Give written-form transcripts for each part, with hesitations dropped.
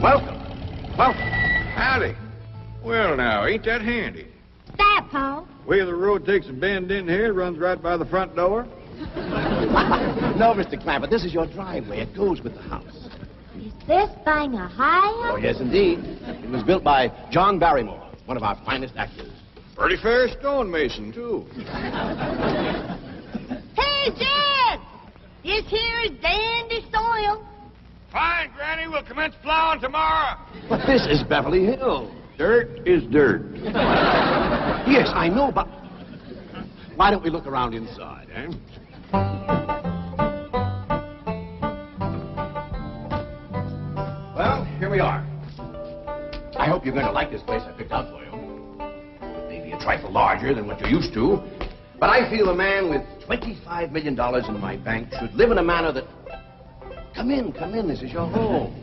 Welcome. Welcome. Howdy. Well, now, ain't that handy? That, Paul? Way the road takes a bend in here, runs right by the front door. No, Mr. Clampett, this is your driveway. It goes with the house. Is this thing a highway? Oh, yes, indeed. It was built by John Barrymore, one of our finest actors. Pretty fair stonemason, too. Hey, Jed! This here is dandy soil. Fine, Granny. We'll commence plowing tomorrow. But this is Beverly Hills. Dirt is dirt. Yes, I know, but why don't we look around inside, eh? Well, here we are. I hope you're going to like this place I picked out for you. Maybe a trifle larger than what you're used to, but I feel a man with $25 million in my bank should live in a manner that... Come in, this is your home.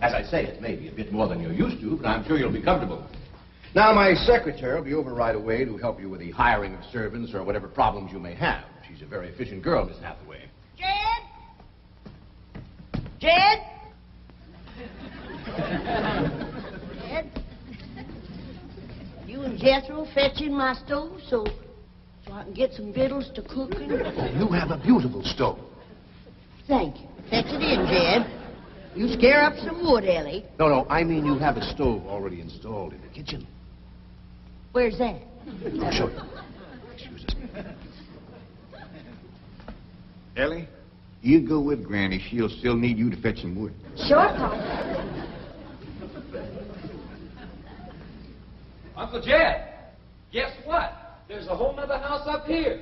As I say, it may be a bit more than you're used to, but I'm sure you'll be comfortable. Now, my secretary will be over right away to help you with the hiring of servants or whatever problems you may have. She's a very efficient girl, Miss Hathaway. Jed? Jed? Jed? You and Jethro fetching my stove so I can get some victuals to cook in? You have a beautiful stove. Thank you. Fetch it in, Jed. You scare up some wood, Ellie. No, I mean you have a stove already installed in the kitchen. Where's that? I'll show you. Excuse us. Ellie, you go with Granny. She'll still need you to fetch some wood. Sure, Paul. Uncle Jed, guess what? There's a whole nother house up here.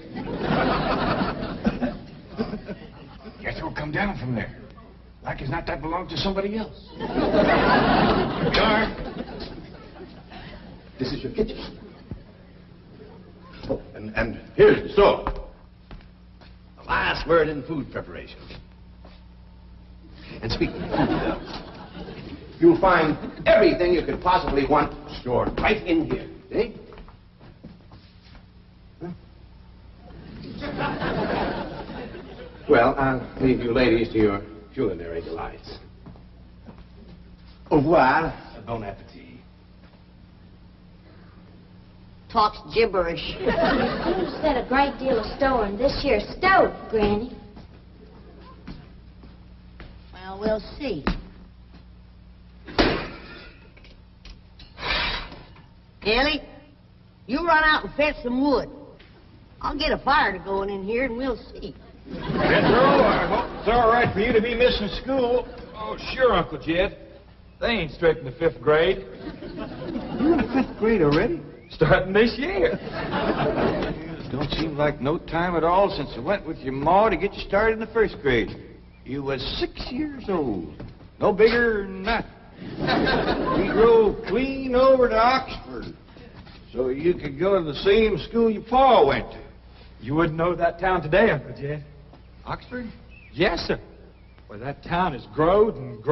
Jethro, come down from there. Like as not that belonged to somebody else. Here we are. This is your kitchen. Oh, and here's the stove. The last word in food preparation. And speaking of food, you'll find everything you could possibly want stored right in here. See? Huh? Well, I'll leave you ladies to your culinary delights. Au revoir. Bon appetit. Talks gibberish. You said a great deal of store in this here stove, Granny. Well, we'll see. Ellie, you run out and fetch some wood. I'll get a fire to going in here and we'll see. Jethro, I hope it's all right for you to be missing school. Oh, sure, Uncle Jed. They ain't straight in the 5th grade. You're in the 5th grade already? Starting this year. Don't seem like no time at all since I went with your ma to get you started in the 1st grade. You was 6 years old. No bigger than that. We drove clean over to Oxford so you could go to the same school your pa went to. You wouldn't know that town today, Uncle Jed. Oxford? Yes, sir. Well, that town has growed and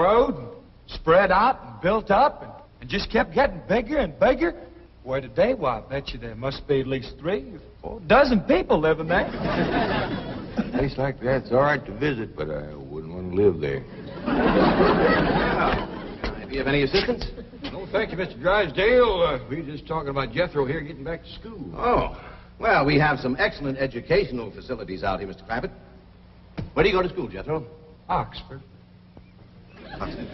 spread out and built up and just kept getting bigger and bigger. Where today, why, I bet you there must be at least 3 or 4 dozen people living there. A place like that's all right to visit, but I wouldn't want to live there. Can I be of any assistance? No, thank you, Mr. Drysdale. We were just talking about Jethro here getting back to school. Oh, well, we have some excellent educational facilities out here, Mr. Clampett. Where do you go to school, Jethro? Oxford. Oxford.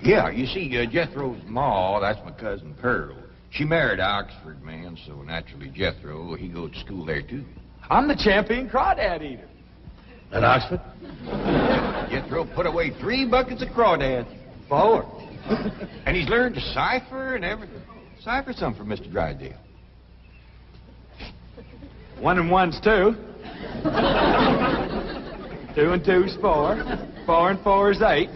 Yeah, you see, Jethro's ma, that's my cousin Pearl. She married an Oxford man, so naturally Jethro, he goes to school there, too. I'm the champion crawdad eater. At Oxford? Jethro put away 3 buckets of crawdads. 4. And he's learned to cipher and everything. Cipher some for Mr. Drysdale. 1 and 1's 2. 2 and 2's 4. 4 and 4's 8.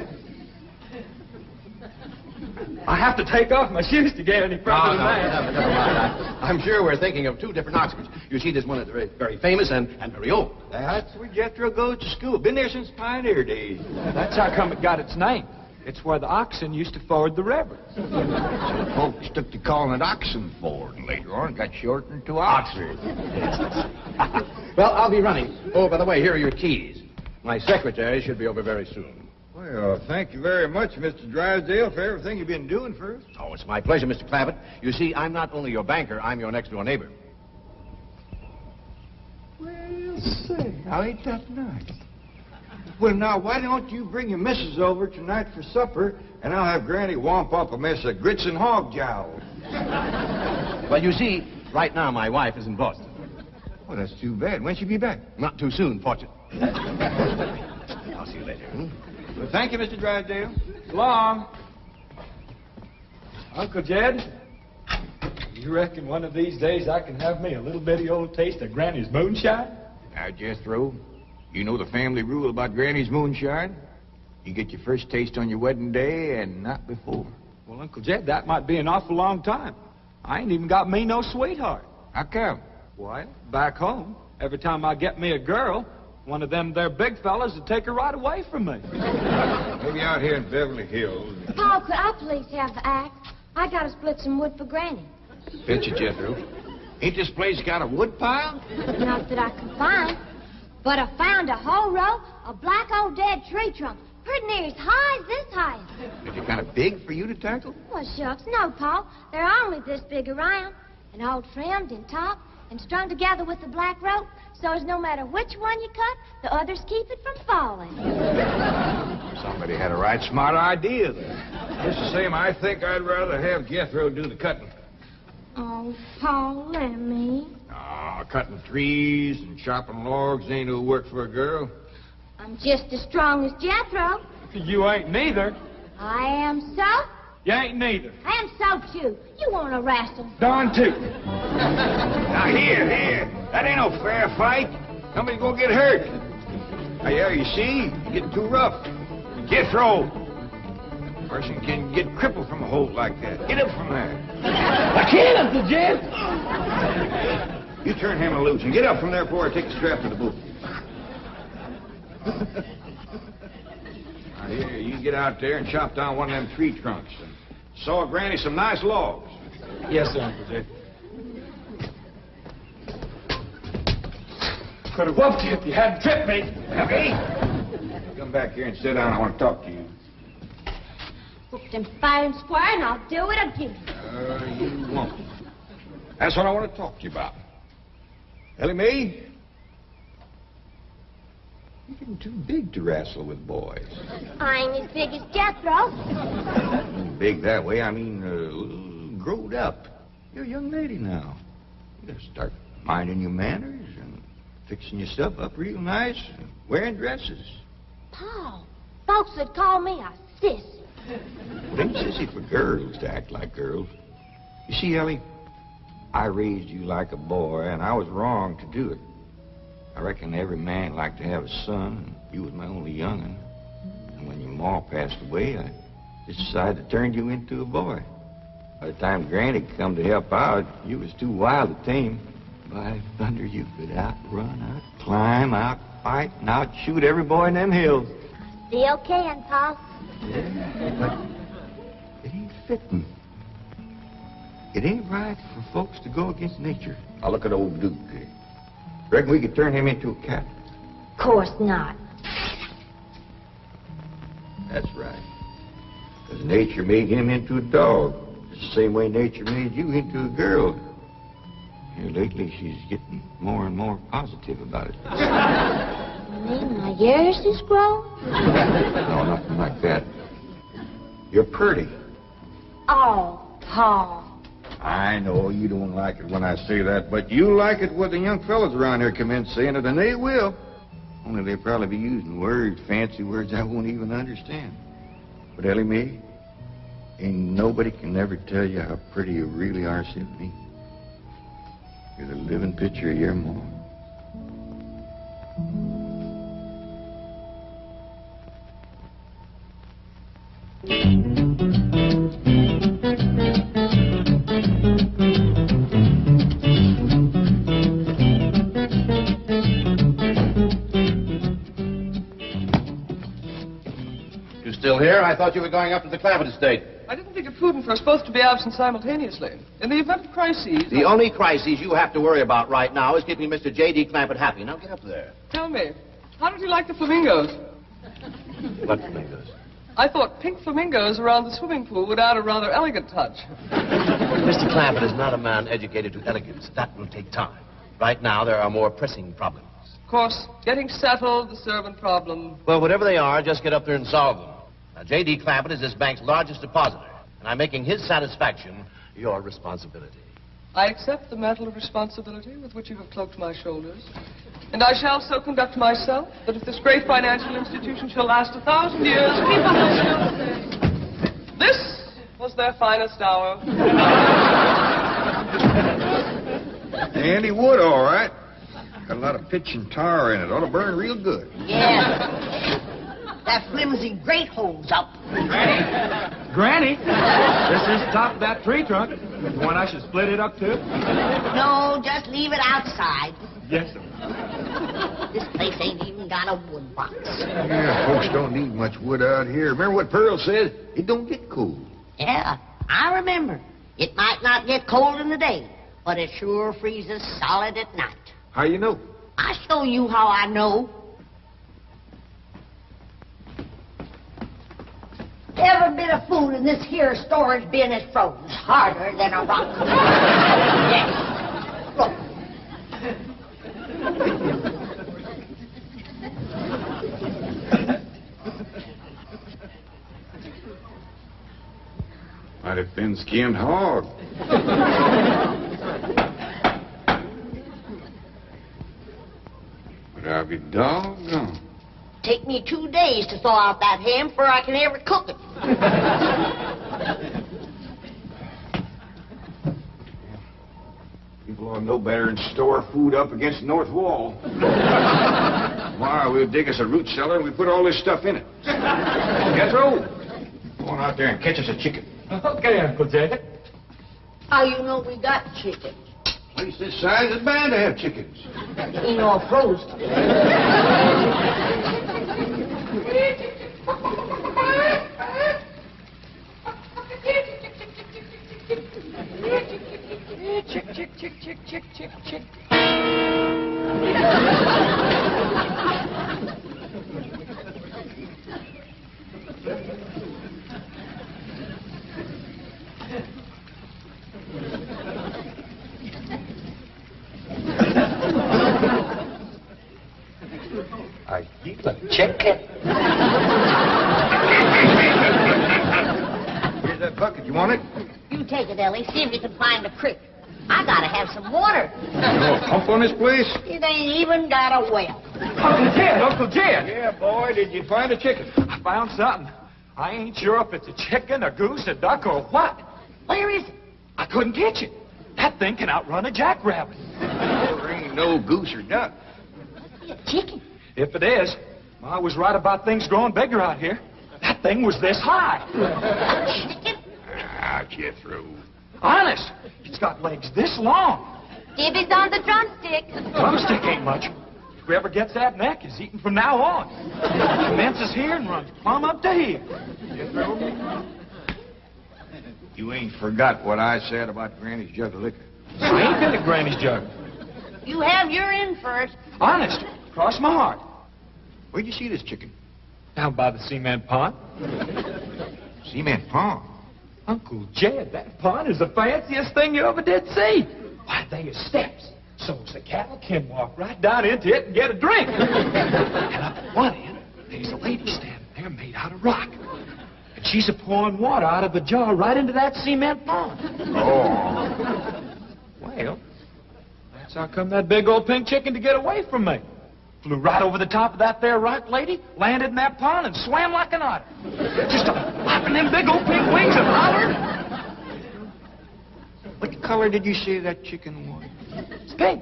I have to take off my shoes to get any further than that. Never mind. I'm sure we're thinking of 2 different Oxfords. You see, there's one that's very, very famous and very old. That's where Jethro goes to school. Been there since pioneer days. That's how come it got its name. It's where the oxen used to ford the river. So folks took to calling it Oxen Ford, and later on it got shortened to Oxford. Well, I'll be running. Oh, by the way, here are your keys. My secretary should be over very soon. Well, thank you very much, Mr. Drysdale, for everything you've been doing for us. Oh, it's my pleasure, Mr. Clavitt. You see, I'm not only your banker, I'm your next-door neighbor. Well, say, now ain't that nice? Well, now, why don't you bring your missus over tonight for supper, and I'll have Granny womp up a mess of grits and hog jowl. Well, you see, right now my wife is in Boston. Well, that's too bad. When'll she be back? Not too soon, fortunately. I'll see you later. Well, thank you, Mr. Drysdale. So long. Uncle Jed, you reckon one of these days I can have me a little bitty old taste of Granny's moonshine? Now, Jethro, you know the family rule about Granny's moonshine? You get your first taste on your wedding day and not before. Well, Uncle Jed, that might be an awful long time. I ain't even got me no sweetheart. How come? Why, back home, every time I get me a girl, one of them there big fellas would take her right away from me. Maybe out here in Beverly Hills. Paul, could I please have the axe? I gotta split some wood for Granny. Pinch it, Jethro. Ain't this place got a wood pile? Not that I can find, but I found a whole row of black old dead tree trunks, pretty near as high as this height. Is it kind of big for you to tackle? Well, shucks, no, Paul. They're only this big around, and all trimmed and topped and strung together with the black rope, so as no matter which one you cut, the others keep it from falling. Somebody had a right smart idea there. Just the same, I think I'd rather have Jethro do the cutting. Oh, Paul, let me. Cutting trees and chopping logs ain't no work for a girl. I'm just as strong as Jethro. You ain't neither. I am so. You ain't neither. I am so, too. You want to wrestle? Darn tootin'. Now, here. That ain't no fair fight. Somebody's gonna get hurt. Now, yeah, you see? You're getting too rough. Jethro. A person can get crippled from a hold like that. Get up from there. I can't, Uncle Jed. You turn him loose and get up from there before I take the strap to the boot. Now, here, you get out there and chop down one of them tree trunks and saw Granny some nice logs. Yes, sir, Uncle Jed. Could have whooped you if you hadn't tripped me. Hey, come back here and sit down. I want to talk to you. Hooked and fired and square, and I'll do it again. You won't. That's what I want to talk to you about. Ellie Mae, you're getting too big to wrestle with boys. I ain't as big as Jethro. Big that way, I mean, growed up. You're a young lady now. You gotta start minding your manners and fixing yourself up real nice and wearing dresses. Paul, folks would call me a sissy. It ain't sissy for girls to act like girls. You see, Ellie, I raised you like a boy, and I was wrong to do it. I reckon every man liked to have a son, and you was my only young'un. And when your ma passed away, I just decided to turn you into a boy. By the time Granny come to help out, you was too wild to tame. By thunder, you could outrun, out-climb, out-fight, and out-shoot every boy in them hills. Still can, Paul. Yeah, but it ain't fitting. It ain't right for folks to go against nature. Now look at old Duke. Reckon we could turn him into a cat? Course not. That's right. Because nature made him into a dog. It's the same way nature made you into a girl. Here lately, she's getting more and more positive about it. You mean my ears is grown? No, nothing like that. You're pretty. Oh, Paul. I know you don't like it when I say that, but you like it when the young fellas around here come in saying it, and they will. Only they'll probably be using words, fancy words I won't even understand. But Ellie Mae, ain't nobody can ever tell you how pretty you really are, except me. You're the living picture of your mom. here. I thought you were going up to the Clampett estate. I didn't think it prudent for us both to be absent simultaneously. In the event of crises... The only crisis you have to worry about right now is keeping Mr. J.D. Clampett happy. Now get up there. Tell me, how did you like the flamingos? What flamingos? I thought pink flamingos around the swimming pool would add a rather elegant touch. Mr. Clampett is not a man educated to elegance. That will take time. Right now, there are more pressing problems. Of course, getting settled, the servant problem. Well, whatever they are, just get up there and solve them. Now, J.D. Clampett is this bank's largest depositor, and I'm making his satisfaction your responsibility. I accept the mantle of responsibility with which you have cloaked my shoulders. And I shall so conduct myself that if this great financial institution shall last 1,000 years, people will still say, this was their finest hour. Handy wood, all right. Got a lot of pitch and tar in it. Ought to burn real good. Yeah. That flimsy grate holds up. Granny, this is the top of that tree trunk. You want I should split it up, too? No, just leave it outside. Yes, sir. This place ain't even got a wood box. Yeah, folks don't need much wood out here. Remember what Pearl said? It don't get cold. Yeah, I remember. It might not get cold in the day, but it sure freezes solid at night. How you know? I'll show you how I know. Every bit of food in this here storage bin is frozen harder than a rock. Yes. Look. Might have been skinned hog. But I'll be doggone. Take me 2 days to thaw out that ham before I can ever cook it. People ought to know better than store food up against the north wall. Tomorrow we'll dig us a root cellar and we put all this stuff in it. Jethro, go on out there and catch us a chicken. Okay, Uncle Jed. How you know we got chicken? Place this size is bound to have chickens. Ain't all frozen. Chick, chick, chick, chick, chick, chick, chick. I eat a chicken. Here's that bucket. You want it? You take it, Ellie. See if you can find a creek. I gotta have some water. You know a pump on this place? It ain't even got a well. Uncle Jed, Uncle Jed. Yeah, boy, did you find a chicken? I found something. I ain't sure if it's a chicken, a goose, a duck, or what. Where is it? I couldn't catch it. That thing can outrun a jackrabbit. There ain't no goose or duck. A chicken. If it is, I was right about things growing bigger out here. That thing was this high. Chicken? Ah, Jethro. Honest, it's got legs this long. Gibby's on the drumstick. Drumstick ain't much. Whoever gets that neck is eating from now on. Commences here and runs plumb up to here. Jethro, you ain't forgot what I said about Granny's jug of liquor. I ain't been at Granny's jug. You have your in first. Honest, cross my heart. Where'd you see this chicken? Down by the cement pond. Cement pond. Uncle Jed, that pond is the fanciest thing you ever did see. Why, they are steps, so's the cattle can walk right down into it and get a drink. And up at one end, there's a lady standing there made out of rock. And she's a pouring water out of a jar right into that cement pond. Oh. Well, that's how come that big old pink chicken to get away from me. Flew right over the top of that there rock lady, landed in that pond, and swam like an otter. Just flapping them big old pink wings and hollering. What color did you say that chicken was? It's pink.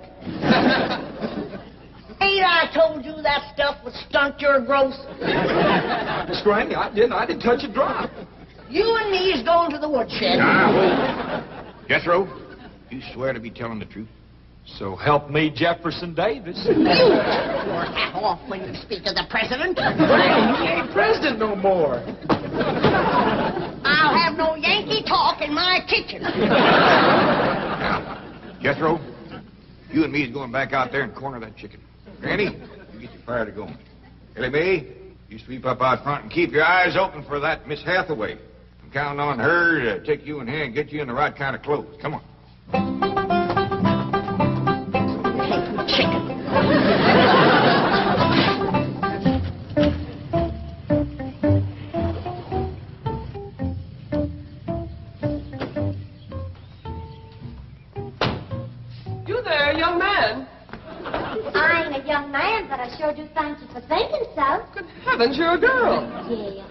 Ain't I told you that stuff would stunt your growth? Miss Granny, I didn't touch a drop. You and me is going to the woodshed. Jethro, you swear to be telling the truth? So help me, Jefferson Davis. You take your hat off when you speak of the president. Granny, he ain't president no more. my kitchen. Now, Jethro, you and me is going back out there and corner that chicken. Granny, you get your fire to going. Ellie Mae, you sweep up out front and keep your eyes open for that Miss Hathaway. I'm counting on her to take you in hand and get you in the right kind of clothes. Come on. Chicken. You there, young man? I ain't a young man, but I sure do thank you for thinking so. Good heavens, you're a girl. Yeah.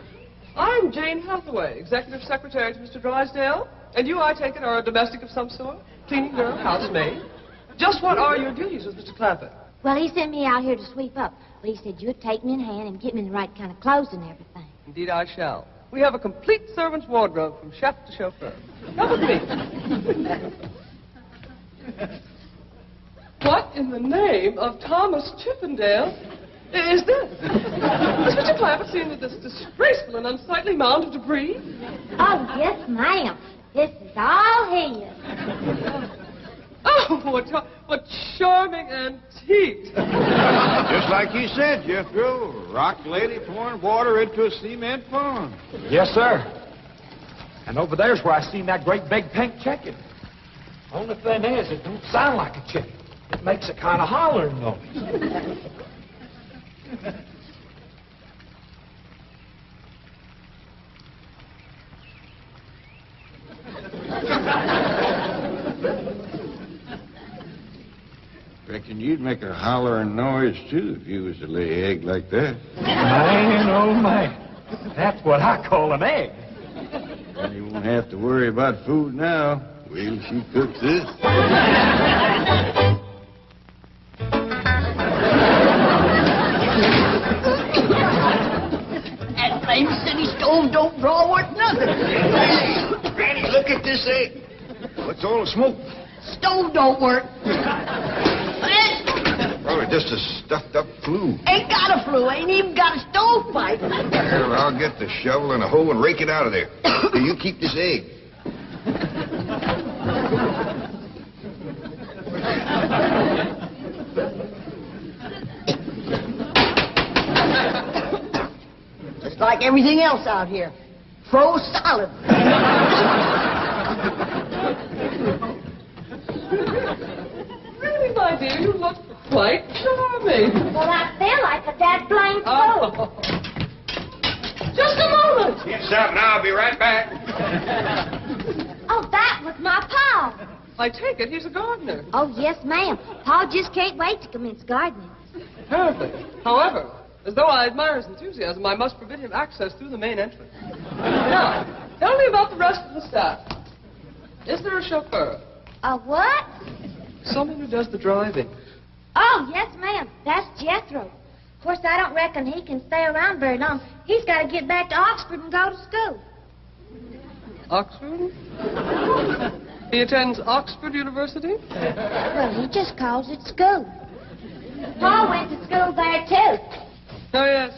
I'm Jane Hathaway, executive secretary to Mr. Drysdale. And you, I take it, are a domestic of some sort? Cleaning girl, housemaid? Just what are your duties with Mr. Clampett? Well, he sent me out here to sweep up. But he said you'd take me in hand and get me in the right kind of clothes and everything. Indeed, I shall. We have a complete servant's wardrobe from chef to chauffeur. Come with me. What in the name of Thomas Chippendale is this? Has Mr. Clampett seen this disgraceful and unsightly mound of debris? Oh, yes, ma'am. This is all his. Oh, what charming antiques. Just like you said, Jethro. Rock lady pouring water into a cement pond. Yes, sir. And over there's where I seen that great big pink chicken. Only thing is, it don't sound like a chicken. It makes a kind of hollering noise. Reckon you'd make a hollering noise, too, if you was to lay an egg like that. Man, oh, man. That's what I call an egg. And you won't have to worry about food now. Wait till she cooks this. That flame city stove don't draw worth nothing. Hey, Granny, look at this egg. What's all the smoke? Stove don't work. Probably just a stuffed-up flue. Ain't got a flue. Ain't even got a stovepipe. Well, I'll get the shovel and a hoe and rake it out of there. Here, you keep this egg. Just like everything else out here. Froze solid. Really, my dear, you look quite charming. Well, I feel like a dead blamed fool. Oh. Just a moment. Get something, I'll be right back. Oh, that was my Pa. I take it he's a gardener. Oh, yes, ma'am. Pa just can't wait to commence gardening. Perfect. However, as though I admire his enthusiasm, I must forbid him access through the main entrance. Now, tell me about the rest of the staff. Is there a chauffeur? A what? Someone who does the driving. Oh, yes, ma'am. That's Jethro. Of course, I don't reckon he can stay around very long. He's got to get back to Oxford and go to school. Oxford? He attends Oxford University? Well, he just calls it school. Pa went to school there, too. Oh, yes.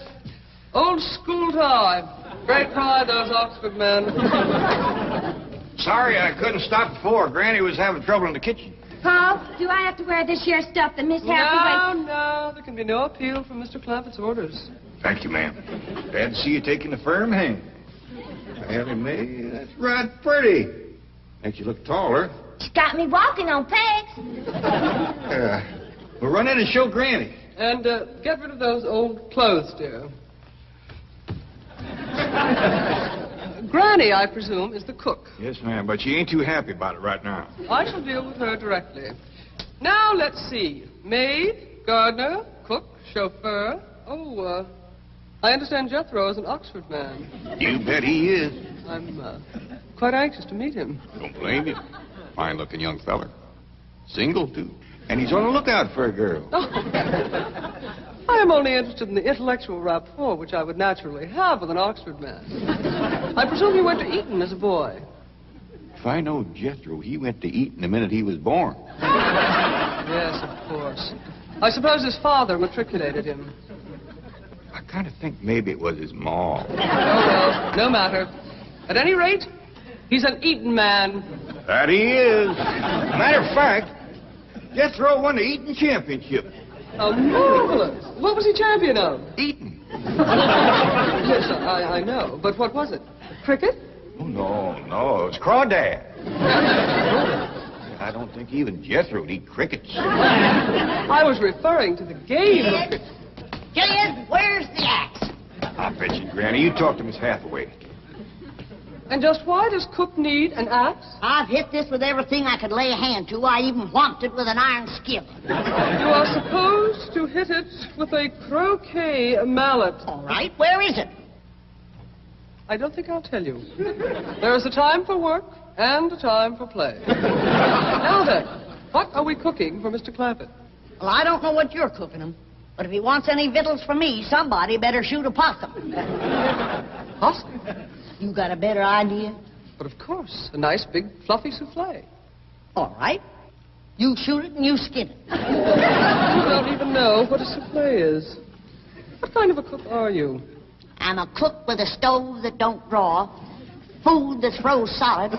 Old school time. Great pride, those Oxford men. Sorry I couldn't stop before. Granny was having trouble in the kitchen. Pa, do I have to wear this here stuff that Miss Hathaway... No, there can be no appeal from Mr. Clampett's orders. Thank you, ma'am. Glad to see you taking a firm hand. Ellie Mae, that's right pretty. Makes you look taller. She's got me walking on pegs. We'll run in and show Granny. And get rid of those old clothes, dear. Granny, I presume, is the cook. Yes, ma'am, but she ain't too happy about it right now. I shall deal with her directly. Now, let's see. Maid, gardener, cook, chauffeur. Oh, I understand Jethro is an Oxford man. You bet he is. I'm quite anxious to meet him. Don't blame you. Fine-looking young feller. Single, too. And he's on the lookout for a girl. Oh. I am only interested in the intellectual rapport which I would naturally have with an Oxford man. I presume you went to Eton as a boy. If I know Jethro, he went to Eton the minute he was born. Yes, of course. I suppose his father matriculated him. I kind of think maybe it was his ma. Oh, well, no matter. At any rate, He's an eating man. That he is. Matter of fact, Jethro won the eating championship. How marvelous. What was he champion of? Eating. Yes, I know. But what was it? Cricket? Oh, no, it was crawdad. I don't think even Jethro'd eat crickets. I was referring to the game of Kid, Kid, where's the axe? I bet you, Granny, you talk to Miss Hathaway. And just why does Cook need an axe? I've hit this with everything I could lay a hand to. I even whomped it with an iron skillet. You are supposed to hit it with a croquet mallet. All right, where is it? I don't think I'll tell you. There is a time for work and a time for play. Now then, what are we cooking for Mr. Clampett? Well, I don't know what you're cooking him, but if he wants any victuals from me, somebody better shoot a possum. Possum? You got a better idea? But of course, a nice big fluffy souffle. All right. You shoot it and you skin it. You don't even know what a souffle is. What kind of a cook are you? I'm a cook with a stove that don't draw, food that's froze solid,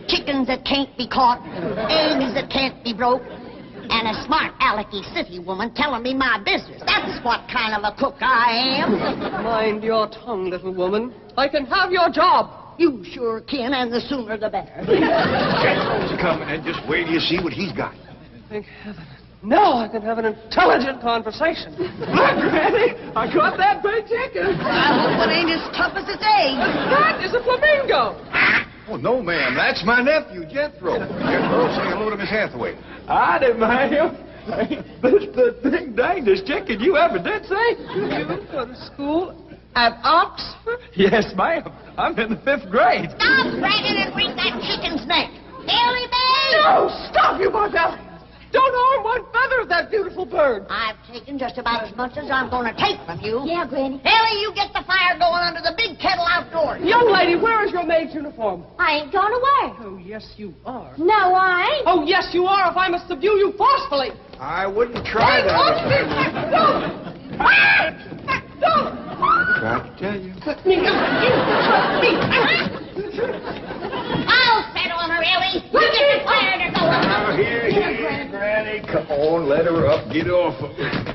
chickens that can't be caught, eggs that can't be broke, and a smart alecky city woman telling me my business. That's what kind of a cook I am. Mind your tongue, little woman. I can have your job. You sure can, and the sooner the better. Jethro's coming, and just wait till you see what he's got. Thank heaven. Now I can have an intelligent conversation. Look, Granny, I caught that big chicken. I hope it ain't as tough as its eggs. That is a flamingo. Oh, no, ma'am. That's my nephew, Jethro. Jethro, say hello to Miss Hathaway. I didn't mind him. This is the big dangest chicken you ever did see. You go to school at Oxford? Yes, ma'am. I'm in the 5th grade. Stop dragging and bring that chicken's neck. Ellie Mae! No, stop, you barbarians. Don't harm one feather of that beautiful bird. I've taken just about as much as I'm going to take from you. Yeah, Granny. Ellie, you get the fire going under the big kettle outdoors. Young lady, where is your maid's uniform? I ain't going away. Oh, yes, you are. No, I ain't. Oh, yes, you are, if I must subdue you forcefully. I wouldn't try that. Don't! Tried to tell you. I'll set on her, Ellie. You get the fire to go. Now, here, Granny. Come on, let her up. Get off of her.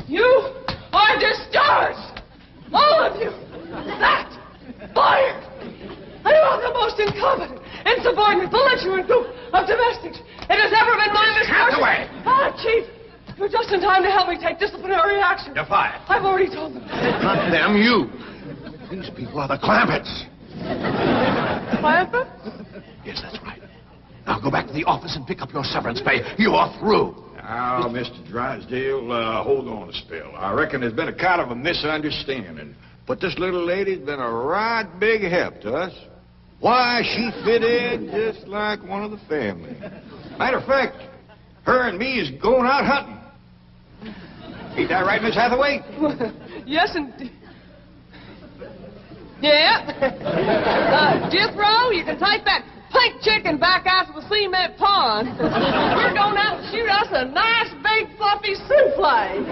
You are discharged! All of you! That! Fired! I am the most incompetent, insubordinate, belligerent group of domestics it has ever been my misfortune. Hathaway! Ah, Chief! You're just in time to help me take disciplinary action. You're fired. I've already told them. Not them, you. These people are the Clampetts. Clampett? Yes, that's right. Now go back to the office and pick up your severance pay. You are through. Now, Mr. Drysdale, hold on a spell. I reckon there's been a kind of a misunderstanding. But this little lady's been a right big help to us. Why, she fit in just like one of the family. Matter of fact, her and me is going out hunting. Ain't that right, Miss Hathaway? Yes, indeed. Yeah. Jethro, you can take that pink chicken back out to the cement pond. We're going out and shoot us a nice big fluffy souffle.